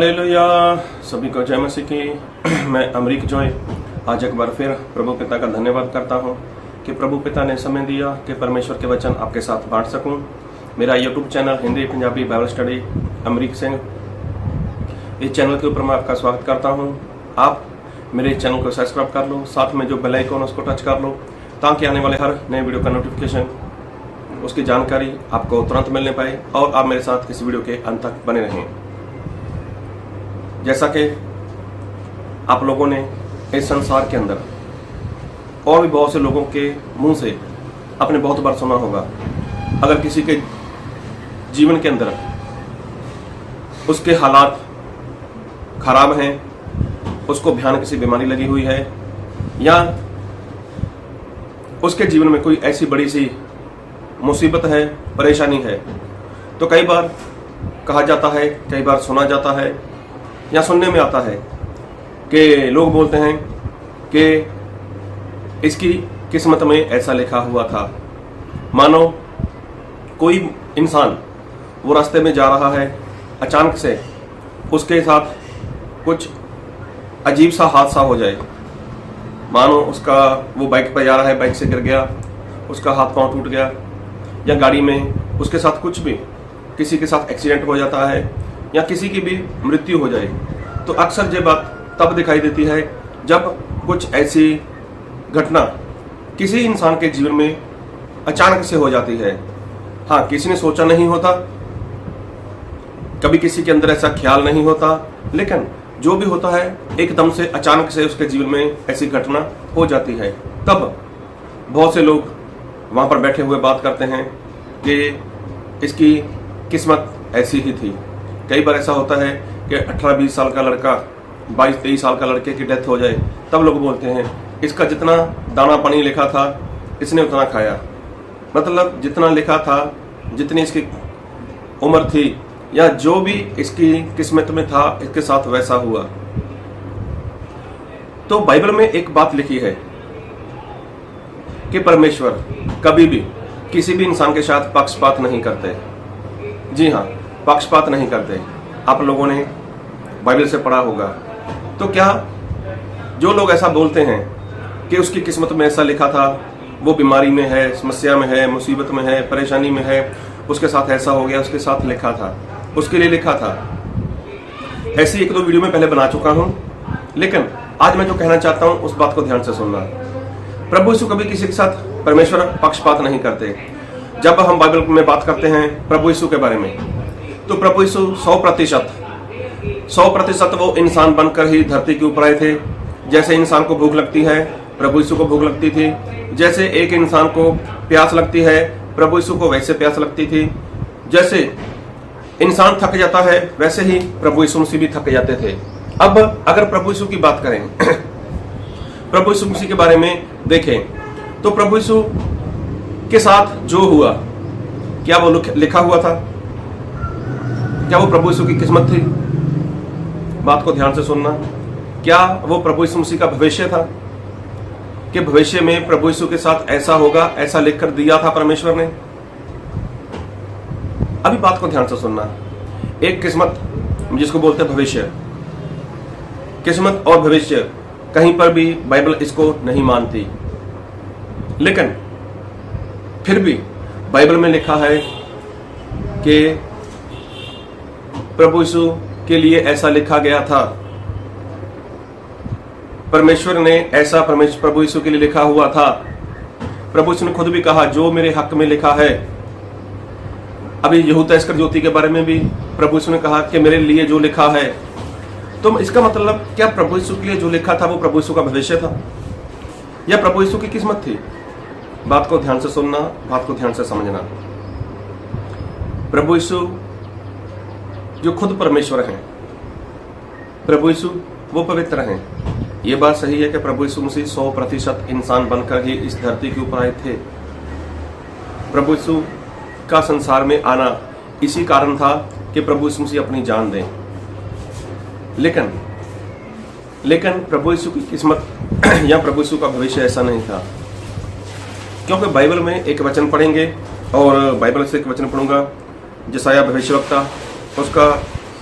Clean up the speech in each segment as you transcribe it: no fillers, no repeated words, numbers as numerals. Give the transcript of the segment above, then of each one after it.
Hallelujah. सभी को जय मसीह की। मैं अमरीक जॉय आज एक बार फिर प्रभु पिता का धन्यवाद करता हूं कि प्रभु पिता ने समय दिया कि परमेश्वर के वचन आपके साथ बांट सकूं। मेरा YouTube channel Hindi Punjabi Bible study Amrik Singh, इस चैनल के ऊपर मैं आपका स्वागत करता हूं। आप मेरे चैनल को सब्सक्राइब कर लो, साथ में जो बेल आइकन उसको टच कर लो ताकि आने वाले हर नए वीडियो का नोटिफिकेशन, उसकी जानकारी आपको तुरंत मिलने पाए और आप मेरे साथ इस वीडियो के अंत तक बने रहें। जैसा कि आप लोगों ने इस संसार के अंदर और भी बहुत से लोगों के मुंह से आपने बहुत बार सुना होगा, अगर किसी के जीवन के अंदर उसके हालात खराब हैं, उसको भयानक सी बीमारी लगी हुई है या उसके जीवन में कोई ऐसी बड़ी सी मुसीबत है, परेशानी है, तो कई बार कहा जाता है, कई बार सुना जाता है या सुनने में आता है कि लोग बोलते हैं कि इसकी किस्मत में ऐसा लिखा हुआ था। मानो कोई इंसान वो रास्ते में जा रहा है, अचानक से उसके साथ कुछ अजीब सा हादसा हो जाए। मानो उसका वो बाइक पर जा रहा है, बाइक से गिर गया, उसका हाथ पांव टूट गया, या गाड़ी में उसके साथ कुछ भी किसी के साथ एक्सीडेंट हो जाता है या किसी की भी मृत्यु हो जाए, तो अक्सर ये बात तब दिखाई देती है जब कुछ ऐसी घटना किसी इंसान के जीवन में अचानक से हो जाती है। हाँ, किसी ने सोचा नहीं होता, कभी किसी के अंदर ऐसा ख्याल नहीं होता, लेकिन जो भी होता है एकदम से अचानक से उसके जीवन में ऐसी घटना हो जाती है। तब बहुत से लोग वहां पर बैठे हुए बात करते हैं कि इसकी किस्मत ऐसी ही थी। कई बार ऐसा होता है कि 18-20 साल का लड़का, 22-23 साल का लड़के की डेथ हो जाए, तब लोग बोलते हैं इसका जितना दाना पानी लिखा था इसने उतना खाया। मतलब जितना लिखा था, जितनी इसकी उम्र थी या जो भी इसकी किस्मत में था, इसके साथ वैसा हुआ। तो बाइबल में एक बात लिखी है कि परमेश्वर कभी भी किसी भी इंसान के साथ पक्षपात नहीं करते। जी हाँ, पक्षपात नहीं करते। आप लोगों ने बाइबल से पढ़ा होगा। तो क्या जो लोग ऐसा बोलते हैं कि उसकी किस्मत में ऐसा लिखा था, वो बीमारी में है, समस्या में है, मुसीबत में है, परेशानी में है, उसके साथ ऐसा हो गया, उसके साथ लिखा था, उसके लिए लिखा था, ऐसी 1-2 वीडियो में पहले बना चुका हूं, लेकिन आज मैं जो कहना चाहता हूं उस बात को ध्यान से सुनना। प्रभु यीशु कभी किसी के साथ परमेश्वर पक्षपात नहीं करते। जब हम बाइबल में बात करते हैं प्रभु यीशु के बारे में, तो प्रभु यीशु 100% वो इंसान बनकर ही धरती के ऊपर आए थे। जैसे इंसान को भूख लगती है, प्रभु यीशु को भूख लगती थी। जैसे एक इंसान को प्यास लगती है, प्रभु यीशु को वैसे प्यास लगती थी। जैसे इंसान थक जाता है, वैसे ही प्रभु यीशु मसीह भी थक जाते थे। अब अगर प्रभु यीशु की बात करें, प्रभु यीशु मसीह के बारे में देखें, तो प्रभु यीशु के साथ जो हुआ, क्या वो लिखा हुआ था? क्या वो प्रभु यीशु की किस्मत थी? बात को ध्यान से सुनना। क्या वो प्रभु यीशु मसीह का भविष्य था कि भविष्य में प्रभु यीशु के साथ ऐसा होगा, ऐसा लिखकर दिया था परमेश्वर ने? अभी बात को ध्यान से सुनना। एक किस्मत जिसको बोलते हैं भविष्य, किस्मत और भविष्य कहीं पर भी बाइबल इसको नहीं मानती, लेकिन फिर भी बाइबल में लिखा है कि प्रभु यीशु के लिए ऐसा लिखा गया था। परमेश्वर ने ऐसा प्रभु यीशु के लिए लिखा हुआ था। प्रभु यीशु ने खुद भी कहा, जो मेरे हक में लिखा है। अभी यहूदा इस्करियोती के बारे में भी प्रभु यीशु ने कहा कि मेरे लिए जो लिखा है। तो इसका मतलब क्या प्रभु यीशु के लिए जो लिखा था वो प्रभु यीशु का भविष्य था या प्रभु यीशु की किस्मत थी? बात को ध्यान से सुनना, बात को ध्यान से समझना। प्रभु यीशु जो खुद परमेश्वर हैं, प्रभु यीशु वो पवित्र हैं। ये बात सही है कि प्रभु यीशु मसीह 100% इंसान बनकर ही इस धरती के ऊपर आए थे। प्रभु यीशु का संसार में आना इसी कारण था कि प्रभु यीशु मसीह अपनी जान दें। लेकिन प्रभु यीशु की किस्मत या प्रभु यीशु का भविष्य ऐसा नहीं था, क्योंकि बाइबल में एक वचन पढ़ेंगे और बाइबल से एक वचन पढ़ूंगा, यशायाह भविष्यवक्ता, उसका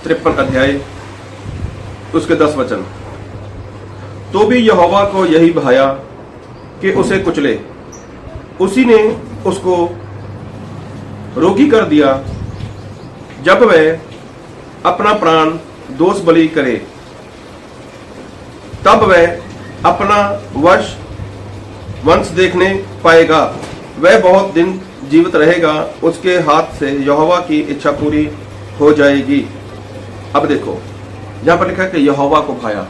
53 अध्याय उसके 10 वचन। तो भी यहोवा को यही भाया कि उसे कुचले, उसी ने उसको रोगी कर दिया जब वह अपना प्राण दोष बलि करे, तब वह अपना वंश देखने पाएगा, वह बहुत दिन जीवित रहेगा, उसके हाथ से यहोवा की इच्छा पूरी हो जाएगी। अब देखो यहां पर लिखा है कि यहोवा को भाया,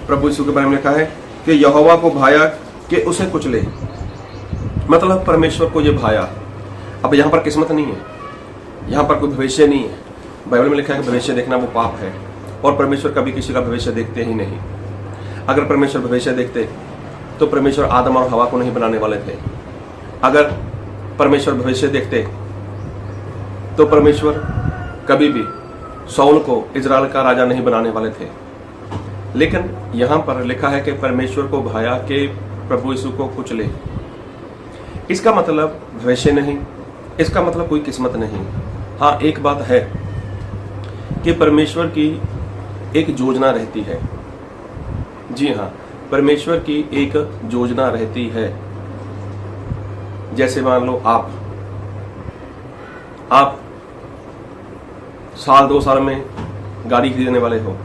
प्रभु यीशु के बारे में लिखा है कि यहोवा को भाया कि उसे कुचले, मतलब परमेश्वर को ये भाया। अब यहां पर किस्मत नहीं है, यहां पर कोई भविष्य नहीं है। बाइबल में लिखा है कि भविष्य देखना वो पाप है, और परमेश्वर कभी किसी का भविष्य देखते ही नहीं। अगर परमेश्वर भविष्य देखते तो परमेश्वर आदम और हवा को नहीं बनाने वाले थे। अगर परमेश्वर भविष्य देखते तो परमेश्वर कभी भी शाऊल को इजराइल का राजा नहीं बनाने वाले थे। लेकिन यहां पर लिखा है कि परमेश्वर को भाया कि प्रभु यीशु को कुचले। इसका मतलब भविष्य नहीं, इसका मतलब कोई किस्मत नहीं। हाँ, एक बात है कि परमेश्वर की एक योजना रहती है। जी हाँ, परमेश्वर की एक योजना रहती है। जैसे मान लो आप साल 2 साल में गाड़ी खरीदने वाले हो,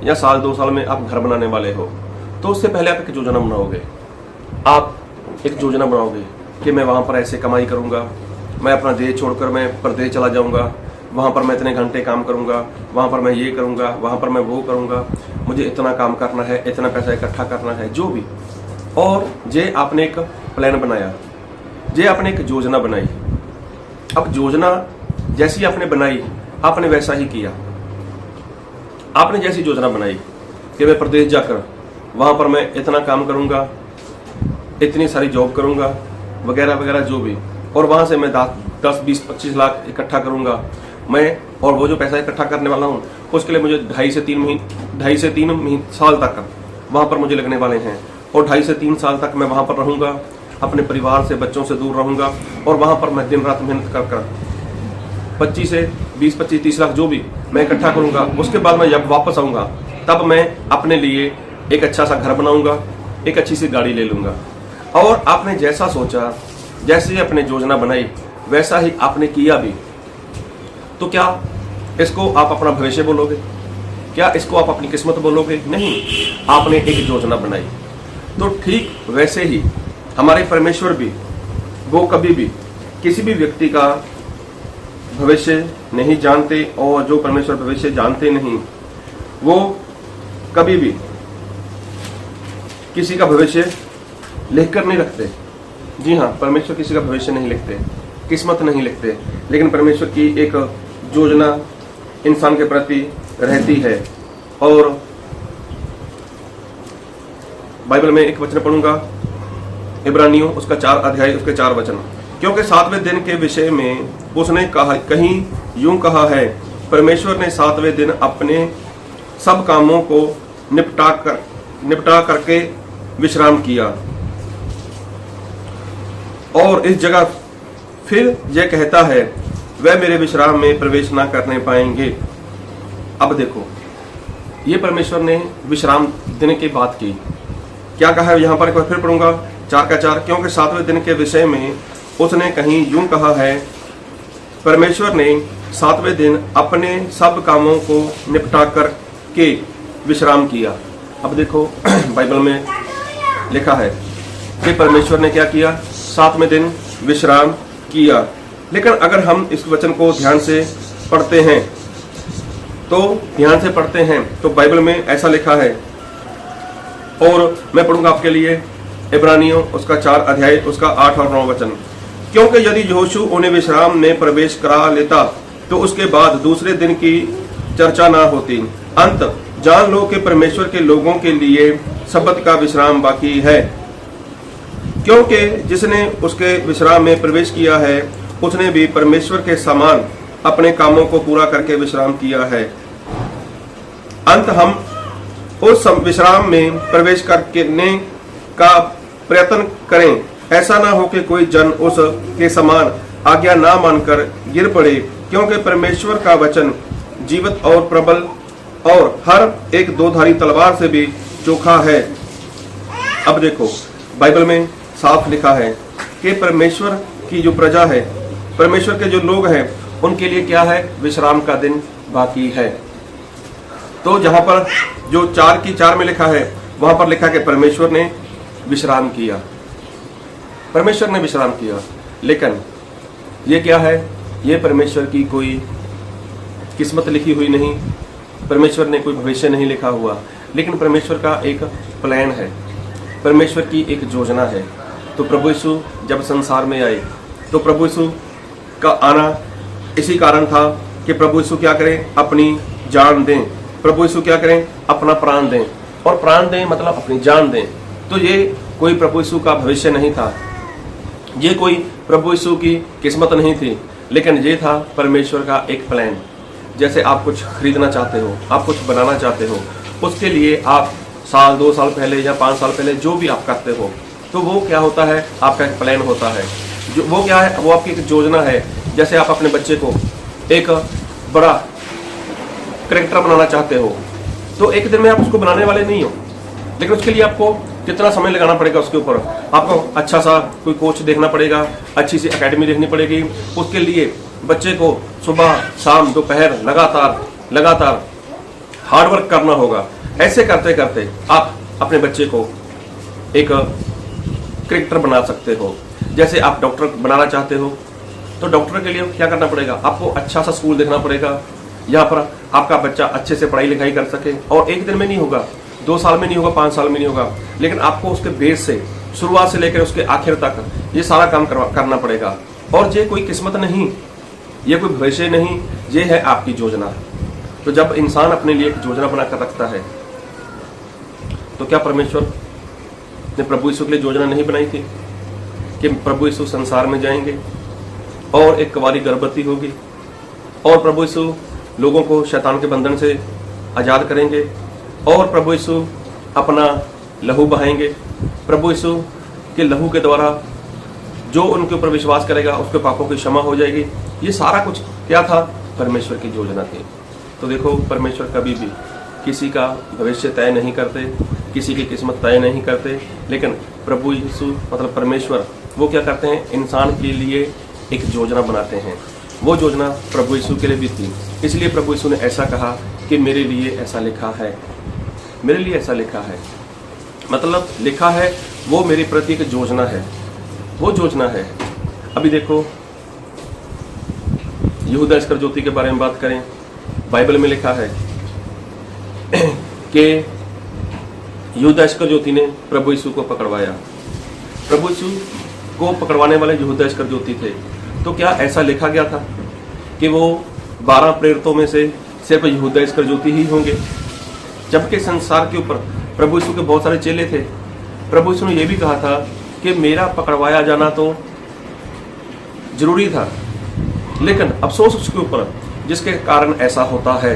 या साल 2 साल में आप घर बनाने वाले हो, तो उससे पहले आप एक योजना बनाओगे। आप एक योजना बनाओगे कि मैं वहां पर ऐसे कमाई करूंगा, मैं अपना देश छोड़कर मैं प्रदेश चला जाऊंगा, वहां पर मैं इतने घंटे काम करूंगा, वहां पर मैं ये करूंगा, वहां पर मैं वो करूंगा, मुझे इतना काम करना है, इतना पैसा इकट्ठा करना है, जो भी। और जे आपने एक प्लान बनाया, जे आपने एक योजना बनाई। अब योजना जैसी आपने बनाई, आपने वैसा ही किया। आपने जैसी योजना बनाई कि मैं प्रदेश जाकर वहां पर मैं इतना काम करूंगा, इतनी सारी जॉब करूंगा, वगैरह वगैरह जो भी, और वहां से मैं 10, 20, 25 लाख इकट्ठा करूंगा मैं, और वो जो पैसा इकट्ठा करने वाला हूं उसके लिए मुझे 2.5 से 3 साल तक वहां पर मुझे लगने वाले हैं, और 2.5 से 3 साल तक मैं वहां पर रहूंगा, अपने परिवार से, बच्चों से दूर रहूंगा, और वहां पर मैं दिन रात मेहनत कर 25 से 20, 25, 30 लाख जो भी मैं इकट्ठा करूंगा। उसके बाद मैं जब वापस आऊंगा तब मैं अपने लिए एक अच्छा सा घर बनाऊंगा, एक अच्छी सी गाड़ी ले लूंगा। और आपने जैसा सोचा, जैसे अपने योजना बनाई, वैसा ही आपने किया भी। तो क्या इसको आप अपना भविष्य बोलोगे? क्या इसको आप अपनी किस्मत बोलोगे? नहीं, आपने एक योजना बनाई। तो ठीक वैसे ही हमारे परमेश्वर भी, वो कभी भी किसी भी व्यक्ति का भविष्य नहीं जानते, और जो परमेश्वर भविष्य जानते नहीं, वो कभी भी किसी का भविष्य लिखकर नहीं रखते। जी हाँ, परमेश्वर किसी का भविष्य नहीं लिखते, किस्मत नहीं लिखते, लेकिन परमेश्वर की एक योजना इंसान के प्रति रहती है। और बाइबल में एक वचन पढ़ूंगा, इब्रानियों उसका 4 अध्याय उसके 4 वचन। क्योंकि 7वें दिन के विषय में उसने कहीं यूं कहा है, परमेश्वर ने 7वें दिन अपने सब कामों को निपटा करके विश्राम किया। और इस जगह फिर यह कहता है, वह मेरे विश्राम में प्रवेश ना करने पाएंगे। अब देखो, ये परमेश्वर ने विश्राम दिन की बात की। क्या कहा है यहाँ पर? एक बार फिर पढ़ूंगा, 4 का 4। क्योंकि 7वें दिन के विषय में उसने कहीं यूं कहा है, परमेश्वर ने 7वें दिन अपने सब कामों को निपटा कर के विश्राम किया। अब देखो बाइबल में लिखा है कि परमेश्वर ने क्या किया? 7वें दिन विश्राम किया। लेकिन अगर हम इस वचन को ध्यान से पढ़ते हैं तो बाइबल में ऐसा लिखा है, और मैं पढ़ूंगा आपके लिए इब्रानियों उसका 4 अध्याय उसका 8 और 9 वचन। क्योंकि यदि यहोशू उन्हें विश्राम में प्रवेश करा लेता तो उसके बाद दूसरे दिन की चर्चा ना होती। अंत जान लो कि परमेश्वर के लोगों के लिए सब्बत का विश्राम बाकी है, क्योंकि जिसने उसके विश्राम में प्रवेश किया है उसने भी परमेश्वर के समान अपने कामों को पूरा करके विश्राम किया है। अंत हम उस विश्राम में प्रवेश करने का प्रयत्न करें, ऐसा ना हो कि कोई जन उस के समान आज्ञा ना मानकर गिर पड़े। क्योंकि परमेश्वर का वचन जीवित और प्रबल और हर एक दोधारी तलवार से भी चोखा है। अब देखो, बाइबल में साफ लिखा है कि परमेश्वर की जो प्रजा है, परमेश्वर के जो लोग हैं, उनके लिए क्या है? विश्राम का दिन बाकी है। तो जहां पर जो 4:4 में लिखा है, वहां पर लिखा कि परमेश्वर ने विश्राम किया, परमेश्वर ने विश्राम किया। लेकिन ये क्या है? ये परमेश्वर की कोई किस्मत लिखी हुई नहीं, परमेश्वर ने कोई भविष्य नहीं लिखा हुआ, लेकिन परमेश्वर का एक प्लान है, परमेश्वर की एक योजना है। तो प्रभु यीशु जब संसार में आए, तो प्रभु यीशु का आना इसी कारण था कि प्रभु यीशु क्या करें? अपनी जान दें। प्रभु यीशु क्या करें? अपना प्राण दें। और प्राण दें मतलब अपनी जान दें। तो ये कोई प्रभु यीशु का भविष्य नहीं था, ये कोई प्रभु यीशु की किस्मत नहीं थी, लेकिन ये था परमेश्वर का एक प्लान। जैसे आप कुछ खरीदना चाहते हो, आप कुछ बनाना चाहते हो, उसके लिए आप साल 2 साल पहले या 5 साल पहले जो भी आप करते हो, तो वो क्या होता है? आपका एक प्लान होता है। जो वो क्या है? वो आपकी एक योजना है। जैसे आप अपने बच्चे को एक बड़ा कैरेक्टर बनाना चाहते हो, तो एक दिन में आप उसको बनाने वाले नहीं हो, लेकिन उसके लिए आपको कितना समय लगाना पड़ेगा? उसके ऊपर आपको अच्छा सा कोई कोच देखना पड़ेगा, अच्छी सी एकेडमी देखनी पड़ेगी। उसके लिए बच्चे को सुबह शाम दोपहर लगातार हार्ड वर्क करना होगा। ऐसे करते करते आप अपने बच्चे को एक कैरेक्टर बना सकते हो। जैसे आप डॉक्टर बनाना चाहते हो, तो डॉक्टर के लिए क्या करना पड़ेगा? आपको अच्छा सा स्कूल देखना पड़ेगा, यहाँ पर आपका बच्चा अच्छे से पढ़ाई लिखाई कर सके। और एक दिन में नहीं होगा, 2 साल में नहीं होगा, 5 साल में नहीं होगा, लेकिन आपको उसके बेस से, शुरुआत से लेकर उसके आखिर तक ये सारा काम करना पड़ेगा। और ये कोई किस्मत नहीं, ये कोई भविष्य नहीं, ये है आपकी योजना। तो जब इंसान अपने लिए एक योजना बनाकर रखता है, तो क्या परमेश्वर ने प्रभु यीशु के लिए योजना नहीं बनाई थी कि प्रभु यीशु संसार में जाएंगे और एक कुंवारी गर्भवती होगी और प्रभु यीशु लोगों को शैतान के बंधन से आज़ाद करेंगे और प्रभु यीशु अपना लहू बहाएंगे। प्रभु यीशु के लहू के द्वारा जो उनके ऊपर विश्वास करेगा उसके पापों की क्षमा हो जाएगी। ये सारा कुछ क्या था? परमेश्वर की योजना थी। तो देखो, परमेश्वर कभी भी किसी का भविष्य तय नहीं करते, किसी की किस्मत तय नहीं करते, लेकिन प्रभु यीशु मतलब परमेश्वर वो क्या करते हैं? इंसान के लिए एक योजना बनाते हैं। वो योजना प्रभु यीशु के लिए भी थी, इसलिए प्रभु यीशु ने ऐसा कहा कि मेरे लिए ऐसा लिखा है, मेरे लिए ऐसा लिखा है। मतलब लिखा है, वो मेरे प्रति एक योजना है, वो योजना है। अभी देखो, यहूदा इस्करियोती के बारे में बात करें, बाइबल में लिखा है कि यहूदा इस्करियोती ने प्रभु यीशु को पकड़वाया। प्रभु यीशु को पकड़वाने वाले यहूदा इस्करियोती थे। तो क्या ऐसा लिखा गया था कि वो 12 प्रेरितों में से सिर्फ यहूदा इस्करियोती ही होंगे? जबकि संसार के ऊपर प्रभु यीशु के बहुत सारे चेले थे। प्रभु यीशु ने यह भी कहा था कि मेरा पकड़वाया जाना तो जरूरी था, लेकिन अफसोस उसके ऊपर जिसके कारण ऐसा होता है।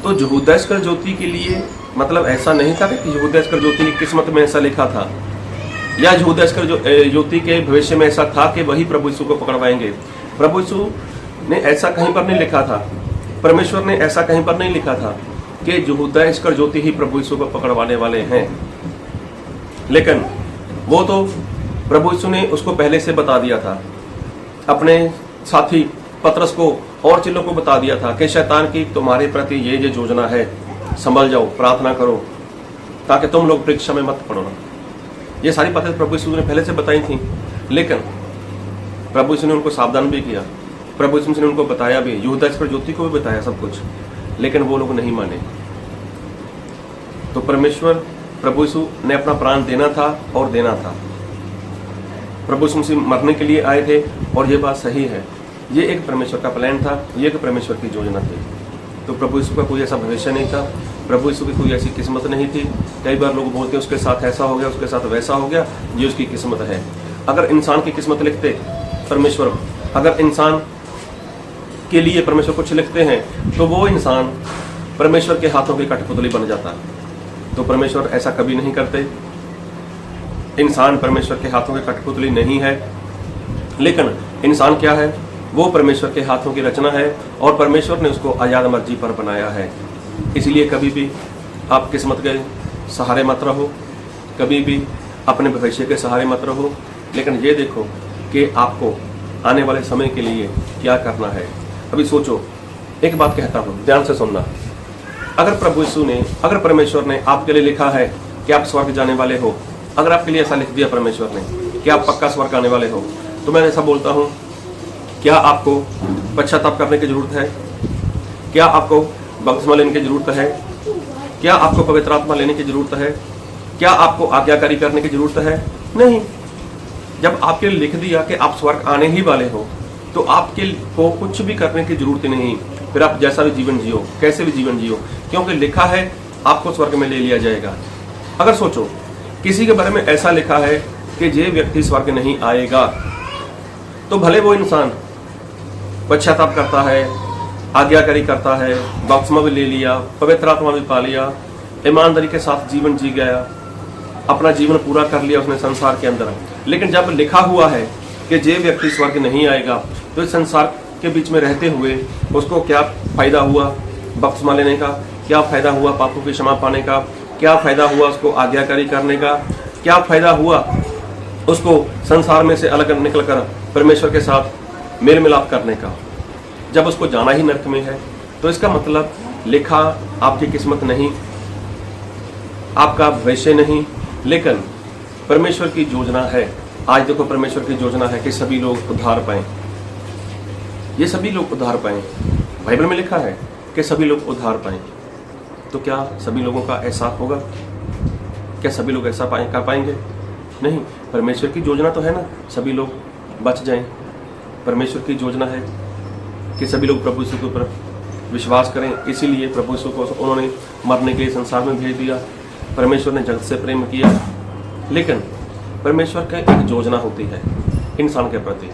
तो यहूदा इस्करियोती के लिए मतलब ऐसा नहीं था कि यहूदा इस्करियोती की किस्मत में ऐसा लिखा था या यहूदा इस्करियोती के भविष्य में ऐसा था कि वही प्रभु यीशु को पकड़वाएंगे। प्रभु यीशु ने ऐसा कहीं पर नहीं लिखा था, परमेश्वर ने ऐसा कहीं पर नहीं लिखा था कि यहूदा इस्करियोती ही प्रभु यीशु को पकड़वाने वाले हैं। लेकिन वो तो प्रभु यीशु ने उसको पहले से बता दिया था, अपने साथी पतरस को और चेलों को बता दिया था कि शैतान की तुम्हारे प्रति ये योजना है, संभल जाओ, प्रार्थना करो ताकि तुम लोग परीक्षा में मत पड़ो। ये सारी बातें प्रभु यीशु ने पहले से बताई थी, लेकिन प्रभु यीशु ने उनको सावधान भी किया, प्रभु यीशु ने उनको बताया भी, यहूदा इस्करियोती को भी बताया सब कुछ, लेकिन वो लोग नहीं माने। तो परमेश्वर प्रभु यीशु ने अपना प्राण देना था और देना था। प्रभु यीशु मसीह मरने के लिए आए थे और ये बात सही है, ये एक परमेश्वर का प्लान था, ये एक परमेश्वर की योजना थी। तो प्रभु यीशु का कोई ऐसा भविष्य नहीं था, प्रभु यीशु की कोई ऐसी किस्मत नहीं थी। कई बार लोग बोलते हैं उसके साथ ऐसा हो गया, उसके साथ वैसा हो गया, ये उसकी किस्मत है। अगर इंसान की किस्मत लिखते परमेश्वर, अगर इंसान के लिए परमेश्वर कुछ लिखते हैं, तो वो इंसान परमेश्वर के हाथों की कठपुतली बन जाता। तो परमेश्वर ऐसा कभी नहीं करते। इंसान परमेश्वर के हाथों की कठपुतली नहीं है, लेकिन इंसान क्या है? वो परमेश्वर के हाथों की रचना है और परमेश्वर ने उसको आजाद मर्जी पर बनाया है। इसलिए कभी भी आप किस्मत के सहारे मत रहो, कभी भी अपने भविष्य के सहारे मत रहो, लेकिन ये देखो कि आपको आने वाले समय के लिए क्या करना है। अभी सोचो, एक बात कहता हूँ, ध्यान से सुनना। अगर प्रभु यीशु ने, अगर परमेश्वर ने आपके लिए लिखा है कि आप स्वर्ग जाने वाले हो, अगर आपके लिए ऐसा लिख दिया परमेश्वर ने कि आप पक्का स्वर्ग आने वाले हो, तो मैं ऐसा बोलता हूँ, क्या आपको पश्चाताप करने की जरूरत है? क्या आपको बपतिस्मा लेने की जरूरत है? क्या आपको पवित्र आत्मा लेने की जरूरत है? क्या आपको आज्ञाकारी करने की जरूरत है? नहीं। जब आपके लिए लिख दिया कि आप स्वर्ग आने ही वाले हो, तो आपके को कुछ भी करने की जरूरत नहीं। फिर आप जैसा भी जीवन जियो, कैसे भी जीवन जियो, क्योंकि लिखा है आपको स्वर्ग में ले लिया जाएगा। अगर सोचो, किसी के बारे में ऐसा लिखा है कि ये व्यक्ति स्वर्ग नहीं आएगा, तो भले वो इंसान पश्चाताप करता है, आज्ञाकारी करता है, बपतिस्मा भी ले लिया, पवित्र आत्मा भी पा लिया, ईमानदारी के साथ जीवन जी गया, अपना जीवन पूरा कर लिया उसने संसार के अंदर, लेकिन जब लिखा हुआ है कि जे व्यक्ति स्वर्ग नहीं आएगा, तो इस संसार के बीच में रहते हुए उसको क्या फायदा हुआ बपतिस्मा लेने का? क्या फायदा हुआ पापों की क्षमा पाने का? क्या फायदा हुआ उसको आज्ञाकारी करने का? क्या फायदा हुआ उसको संसार में से अलग निकलकर परमेश्वर के साथ मेल मिलाप करने का, जब उसको जाना ही नरक में है? तो इसका मतलब लिखा आपकी किस्मत नहीं, आपका भविष्य नहीं, लेकिन परमेश्वर की योजना है। आज देखो, परमेश्वर की योजना है कि सभी लोग उद्धार पाएं। ये सभी लोग उद्धार पाएं, बाइबल में लिखा है कि सभी लोग उद्धार पाएं। तो क्या सभी लोगों का ऐसा होगा? क्या सभी लोग ऐसा कर पाएंगे? नहीं। परमेश्वर की योजना तो है ना, सभी लोग बच जाएं। परमेश्वर की योजना है कि सभी लोग प्रभु यीशु के ऊपर विश्वास करें, इसीलिए प्रभु यीशु को उन्होंने मरने के लिए संसार में भेज दिया। परमेश्वर ने जगत से प्रेम किया, लेकिन परमेश्वर का एक योजना होती है इंसान के प्रति।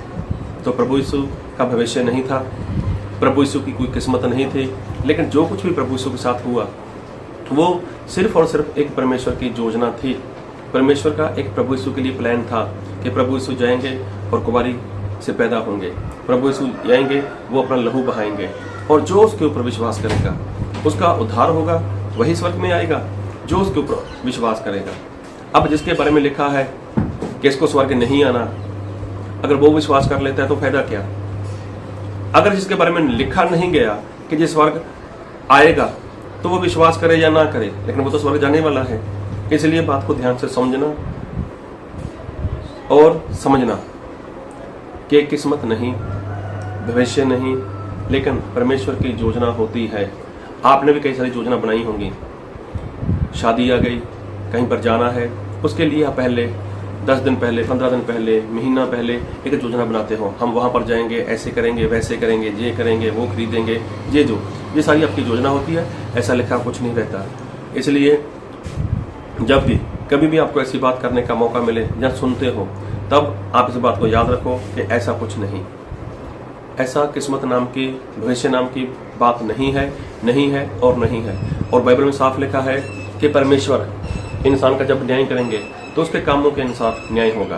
तो प्रभु यीशु का भविष्य नहीं था, प्रभु यीशु की कोई किस्मत नहीं थी, लेकिन जो कुछ भी प्रभु यीशु के साथ हुआ वो सिर्फ और सिर्फ एक परमेश्वर की योजना थी। परमेश्वर का एक प्रभु यीशु के लिए प्लान था कि प्रभु यीशु जाएंगे और कुमारी से पैदा होंगे, प्रभु यीशु जाएंगे, वो अपना लहू बहाएंगे, और जो उसके ऊपर विश्वास करेगा उसका उद्धार होगा, वही स्वर्ग में आएगा जो उसके ऊपर विश्वास करेगा। अब जिसके बारे में लिखा है कि इसको स्वर्ग नहीं आना, अगर वो विश्वास कर लेता है तो फायदा क्या? अगर जिसके बारे में लिखा नहीं गया कि जिस स्वर्ग आएगा, तो वो विश्वास करे या ना करे, लेकिन वो तो स्वर्ग जाने वाला है। इसलिए बात को ध्यान से समझना और समझना कि किस्मत नहीं, भविष्य नहीं, लेकिन परमेश्वर की योजना होती है। आपने भी कई सारी योजना बनाई होंगी, शादी आ गई, कहीं पर जाना है, उसके लिए आप पहले 10 दिन पहले, 15 दिन पहले, महीना पहले एक योजना बनाते हो, हम वहाँ पर जाएंगे, ऐसे करेंगे, वैसे करेंगे, ये करेंगे, वो खरीदेंगे, ये सारी आपकी योजना होती है। ऐसा लिखा कुछ नहीं रहता। इसलिए जब भी कभी भी आपको ऐसी बात करने का मौका मिले या सुनते हो, तब आप इस बात को याद रखो कि ऐसा कुछ नहीं, ऐसा किस्मत नाम की, भविष्य नाम की बात नहीं है, नहीं है और नहीं है। और बाइबल में साफ लिखा है कि परमेश्वर इंसान का जब न्याय करेंगे तो उसके कामों के अनुसार न्याय होगा।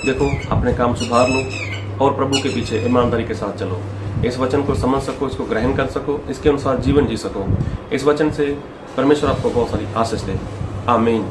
देखो, अपने काम सुधार लो और प्रभु के पीछे ईमानदारी के साथ चलो। इस वचन को समझ सको, इसको ग्रहण कर सको, इसके अनुसार जीवन जी सको। इस वचन से परमेश्वर आपको बहुत सारी आशीष दे। आमीन।